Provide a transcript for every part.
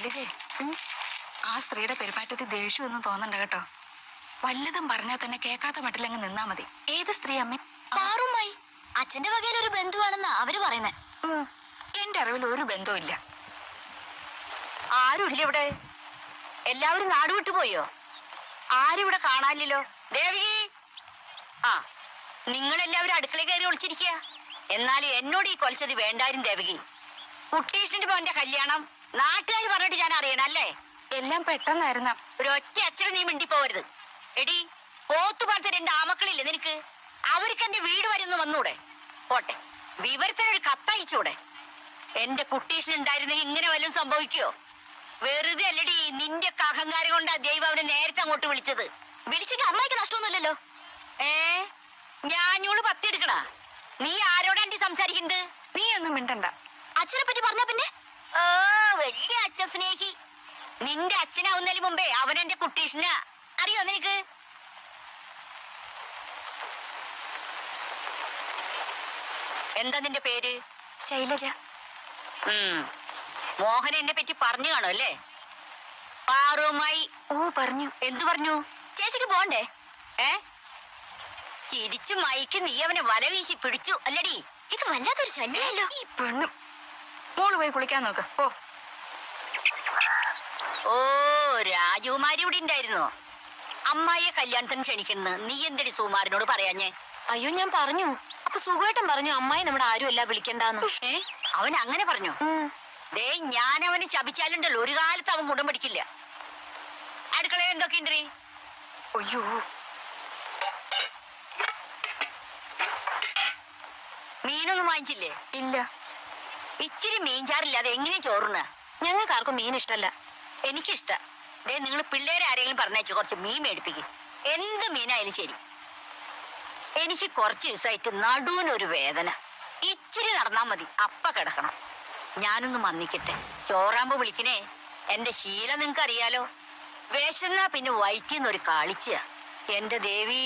ശൈലജേ, ആ സ്ത്രീയുടെ പെരുമാറ്റത്തിൽ ദേഷ്യമൊന്നും തോന്നണ്ട കേട്ടോ. വല്ലതും പറഞ്ഞാൽ തന്നെ കേൾക്കാത്ത മട്ടിലങ്ങ് നിന്നാ മതി. ഏത് സ്ത്രീ അമ്മ? പാറുമായി. അച്ഛന്റെ വകയിൽ ഒരു ബന്ധുവാണെന്നാ അവര് പറയുന്നത്. എന്റെ അറിവിൽ ഒരു ബന്ധവും ഇല്ല. ആരുമില്ല ഇവിടെ. എല്ലാവരും നാട് വിട്ടുപോയോ? ആരും ഇവിടെ കാണാനില്ലല്ലോ. ദേവി, ആ നിങ്ങളെല്ലാവരും അടുക്കളയിൽ കയറി ഒളിച്ചിരിക്കുക. എന്നാലും എന്നോട് ഈ കൊലച്ചത് വേണ്ടായിരുന്നു ദേവകി. കുട്ടീഷിന്റെ മോന്റെ കല്യാണം നാട്ടുകാർ പറഞ്ഞിട്ട് ഞാൻ അറിയണം അല്ലേ? എല്ലാം പെട്ടെന്നായിരുന്ന. ഒരൊറ്റ അച്ഛനെ നീ മിണ്ടി പോവരുത്. എടി, പോത്തു പാർത്ത 2 ആമക്കളില്ലേ നിനക്ക്? അവർക്ക് എന്റെ വീട് വരെ ഒന്ന് വന്നൂടെ? പോട്ടെ, വിവരത്തിനൊരു കത്തയച്ചൂടെ? എന്റെ കുട്ടീഷിനുണ്ടായിരുന്നെങ്കിൽ ഇങ്ങനെ വല്ലതും സംഭവിക്കോ? വെറുതെ അല്ലടി, നിന്റെ ഒക്കെ അഹങ്കാരം കൊണ്ടാ ദൈവം അവനെ നേരത്തെ അങ്ങോട്ട് വിളിച്ചത്. വിളിച്ചെങ്കിൽ അമ്മായിക്ക് നഷ്ടമൊന്നുമില്ലല്ലോ. ഞാനൂള് 10 എടുക്കണ. നീ ആരോടാണ്ടി സംസാരിക്കുന്നത്? നീ ഒന്നും മിണ്ടണ്ട. അച്ഛനെ പറ്റി പറഞ്ഞ പിന്നെ വലിയ അച്ഛൻ സ്നേഹി. നിന്റെ അച്ഛനാവുന്നതിന് മുമ്പേ അവൻ എന്റെ കുട്ടീഷിന. അറിയോ നിനക്ക്? എന്താ നിന്റെ പേര്? ശൈലജ. മോഹൻ എന്നെ പറ്റി പറഞ്ഞു കാണോ അല്ലേ? പാറുമായി. ഓ, പറഞ്ഞു. എന്തു പറഞ്ഞു? ചേച്ചിക്ക് പോണ്ടേ? ചിരിച്ചു മയക്ക് നീ അവനെ വല വീശി പിടിച്ചു അല്ലടി? ഇത് വല്ലാത്തൊരു ശല്യമല്ലോ. ഈ പെണ്ണും. മോള് പോയി കുളിക്കാൻ നോക്ക്. ഓ, രാജകുമാരി ഇവിടെ ഉണ്ടായിരുന്നോ? അമ്മായിയെ കല്യാണത്തിന് ക്ഷണിക്കുന്നു. നീ എന്തടി സുകുമാരനോട് പറയാഞ്ഞേ? അയ്യോ, ഞാൻ പറഞ്ഞു. അപ്പൊ സുഖമായിട്ടും പറഞ്ഞു അമ്മായി നമ്മുടെ ആരും അല്ല വിളിക്കണ്ടെന്ന്. അവൻ അങ്ങനെ പറഞ്ഞു? ദേ, ഞാൻ അവന് ശപിച്ചാലുണ്ടല്ലോ ഒരു കാലത്ത് അവൻ ഗുണം പഠിക്കില്ല. അടുക്കളയിൽ എന്തൊക്കെ ഉണ്ടീ? അയ്യോ, മീനൊന്നും വാങ്ങിച്ചില്ലേ? ഇല്ല. ഇച്ചിരി മീൻചാറില്ലാതെ എങ്ങനെ ചോറുന്ന? ഞങ്ങൾക്ക് ആർക്കും മീൻ ഇഷ്ടല്ല. എനിക്കിഷ്ട. ദേ, നിങ്ങൾ പിള്ളേരെ ആരെങ്കിലും പറഞ്ഞേച്ച് കുറച്ച് മീൻ മേടിപ്പിക്കും. എന്ത് മീനായാലും ശരി. എനിക്ക് കുറച്ച് ദിവസമായിട്ട് നടുവിനൊരു വേദന. ഇച്ചിരി നടന്നാ മതി, അപ്പ കിടക്കണം. ഞാനൊന്ന് മന്നിക്കട്ടെ. ചോറാകുമ്പോ വിളിക്കണേ. എന്റെ ശീലം നിങ്ങക്ക് അറിയാലോ. വിശന്നാ പിന്നെ വയറ്റിന്നൊരു കാളിച്ച. എന്റെ ദേവി,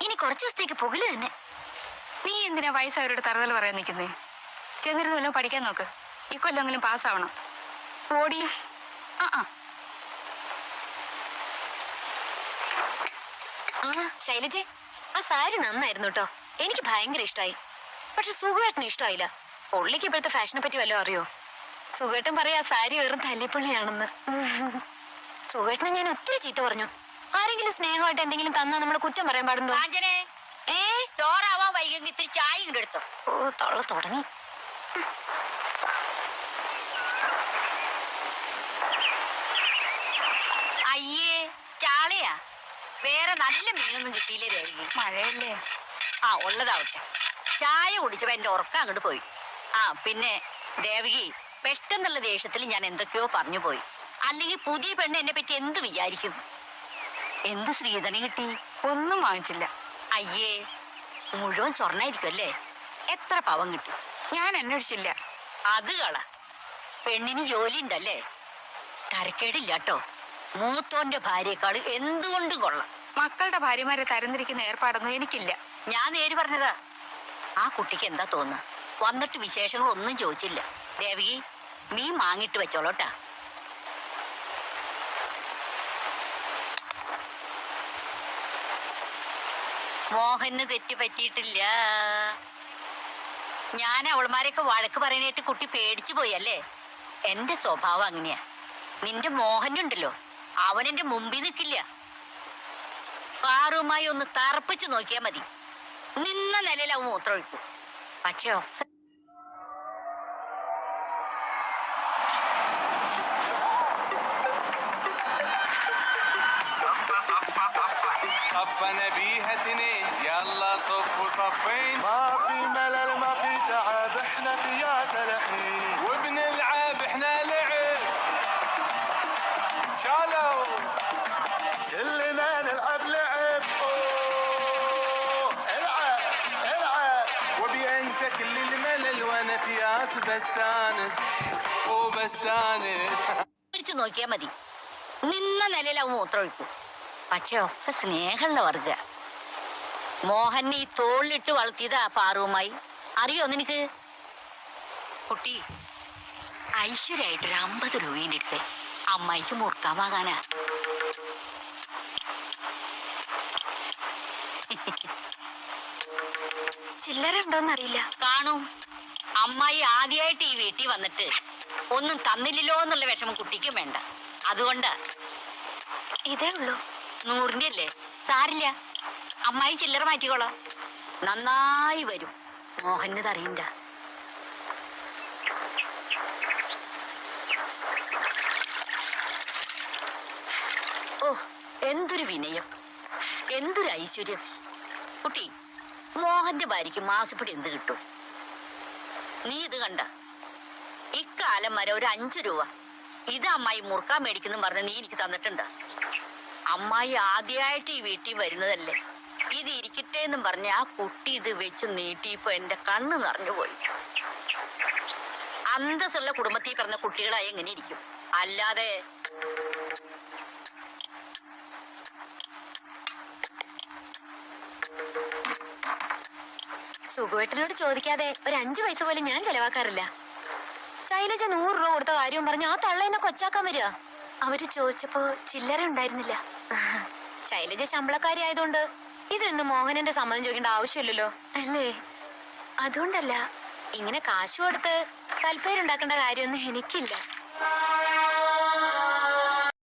ഇനി കുറച്ചു ദിവസത്തേക്ക് പുകല് തന്നെ. നീ എന്തിനാ വയസ്സവരോട് തറുതൽ പറയാൻ നിൽക്കുന്നേ? ചെന്നിരുന്നല്ലോ പഠിക്കാൻ നോക്ക്. ഈ കൊല്ലെങ്കിലും പാസ്സാവണം. ഓടി. ശൈലജെ, ആ സാരി നന്നായിരുന്നു കേട്ടോ. എനിക്ക് ഭയങ്കര ഇഷ്ടമായി. പക്ഷെ സുഖേട്ടന് ഇഷ്ടമായില്ല. പുള്ളിക്ക് ഇപ്പോഴത്തെ ഫാഷനെ പറ്റി വല്ലതും അറിയോ? സുഖേട്ടൻ പറയാ സാരി വെറും തല്ലിപ്പുള്ളിയാണെന്ന്. സുഖേട്ടനെ ഞാൻ ഒത്തിരി ചീത്ത പറഞ്ഞു. ആരെങ്കിലും സ്നേഹമായിട്ട് എന്തെങ്കിലും തന്നാ നമ്മളെ കുറ്റം പറയാൻ പാടുണ്ടോ? ചോറാവാൻ വൈകി ഇത്തിരി ചായ ഇങ്ങോട്ട് എടുത്തോ. ഓ, തൊള്ള തുടങ്ങി. അയ്യേ, ചാളയാ? വേറെ നല്ല മീനൊന്നും കിട്ടിയില്ലേ ദേവി? മഴയല്ലേ? ഉള്ളതാവട്ടെ. ചായ കുടിച്ചപ്പോ എന്റെ ഉറക്കം അങ്ങോട്ട് പോയി. പിന്നെ ദേവകി, പെട്ടെന്നുള്ള ദേഷ്യത്തിൽ ഞാൻ എന്തൊക്കെയോ പറഞ്ഞു പോയി. അല്ലെങ്കിൽ പുതിയ പെണ്ണ് എന്നെ പറ്റി എന്ത് വിചാരിക്കും? എന്ത് ശ്രീധനം കിട്ടി? ഒന്നും വാങ്ങിച്ചില്ല. അയ്യേ, മുഴുവൻ സ്വർണ്ണായിരിക്കും അല്ലേ? എത്ര പവൻ കിട്ടി? ഞാൻ അന്വേഷിച്ചില്ല. അത് കള. പെണ്ണിന് ജോലി ഉണ്ടല്ലേ? തരക്കേടില്ല കേട്ടോ. മൂത്തോന്റെ ഭാര്യയെക്കാള് എന്തുകൊണ്ടും കൊള്ളാം. മക്കളുടെ ഭാര്യമാരെ തരംതിരിക്കുന്ന ഏർപ്പാടൊന്നും എനിക്കില്ല. ഞാൻ നേര് പറഞ്ഞതാ. ആ കുട്ടിക്ക് എന്താ തോന്നുക? വന്നിട്ട് വിശേഷങ്ങളൊന്നും ചോദിച്ചില്ല. ദേവകി, മീൻ വാങ്ങിട്ട് വെച്ചോളൂട്ടാ. മോഹന് തെറ്റ് പറ്റിയിട്ടില്ല. ഞാൻ അവൾമാരെയൊക്കെ വഴക്ക് പറയാനായിട്ട് കുട്ടി പേടിച്ചു പോയി അല്ലേ? എന്റെ സ്വഭാവം അങ്ങനെയാ. നിന്റെ മോഹനുണ്ടല്ലോ, അവനെന്റെ മുമ്പിൽ നിൽക്കില്ല. കാറുമായി ഒന്ന് തറപ്പിച്ചു നോക്കിയാ മതി. നിന്ന നിലയിൽ അവൻ മൂത്രമൊഴിക്കും. പക്ഷേ صفى نبيها 2 يلا صفوا صفين ما في ملل ما في تعب احنا في ياس الحين وبنلعب احنا لعب شالو كلنا نلعب لعب العب العب وبينسى كل الملل وانا في ياس بستانس وبستانس നോക്കിയാ മതി. നിന്ന നിലയിൽ അവൻ മൂത്രമൊഴിക്കും. പക്ഷെ ഒക്കെ സ്നേഹമുള്ള വർഗ. മോഹൻ ഈ തോളിലിട്ട് വളർത്തിയതാ പാറുവുമായി. അറിയോ നിനക്ക്? കുട്ടി, ഐശ്വര്യമായിട്ടൊരു 50 രൂപയുടെ അടുത്ത് അമ്മായിക്ക് മുറുക്കാൻ വാങ്ങാനാ. ചില്ലറ ഉണ്ടോന്നറിയില്ല. കാണും. അമ്മായി ആദ്യമായിട്ട് ഈ വീട്ടിൽ വന്നിട്ട് ഒന്നും തന്നില്ലല്ലോ എന്നുള്ള വിഷമം കുട്ടിക്കും വേണ്ട. അതുകൊണ്ട് ഇതേ ഉള്ളൂ. 100ന്റെ അല്ലേ, സാരില്ല, അമ്മായി ചില്ലറ മാറ്റിക്കോളാം. നന്നായി വരും. മോഹനത് അറിയണ്ട. ഓ, എന്തൊരു വിനയം, എന്തൊരു ഐശ്വര്യം. കുട്ടി, മോഹന്റെ ഭാര്യയ്ക്ക് മാസപ്പടി എന്ത് കിട്ടും? നീ ഇത് കണ്ട, ഇക്കാലം വരെ ഒരു 5 രൂപ ഇത് അമ്മായി മുറുക്കാൻ മേടിക്കുന്നു പറഞ്ഞ് നീ എനിക്ക് തന്നിട്ടുണ്ട്. അമ്മായി ആദ്യമായിട്ട് ഈ വീട്ടിൽ വരുന്നതല്ലേ, ഇത് ഇരിക്കട്ടെ എന്നും പറഞ്ഞ് ആ കുട്ടി ഇത് വെച്ച് നീട്ടിയപ്പോ എന്റെ കണ്ണ് നിറഞ്ഞുപോയി. അന്തസ്സുള്ള കുടുംബത്തിൽ പിറന്ന കുട്ടികളായി എങ്ങനെ ഇരിക്കും? അല്ലാതെ സുഖുവേട്ടനോട് ചോദിക്കാതെ ഒരു 5 പൈസ പോലും ഞാൻ ചെലവാക്കാറില്ല. ശൈലജ 100 രൂപ കൊടുത്ത കാര്യവും പറഞ്ഞ് ആ തള്ളേനെ കൊച്ചാക്കാൻ വരിക. അവര് ചോദിച്ചപ്പോ ചില്ലറ ഉണ്ടായിരുന്നില്ല. ശൈലജ ശമ്പളക്കാരി ആയതുകൊണ്ട് ഇതിനൊന്നും മോഹനന്റെ സമ്മതം ചോദിക്കേണ്ട ആവശ്യമില്ലല്ലോ അല്ലേ? അതുകൊണ്ടല്ല, ഇങ്ങനെ കാശ് കൊടുത്ത് സൽപ്പേരുണ്ടാക്കേണ്ട കാര്യമൊന്നും എനിക്കില്ല.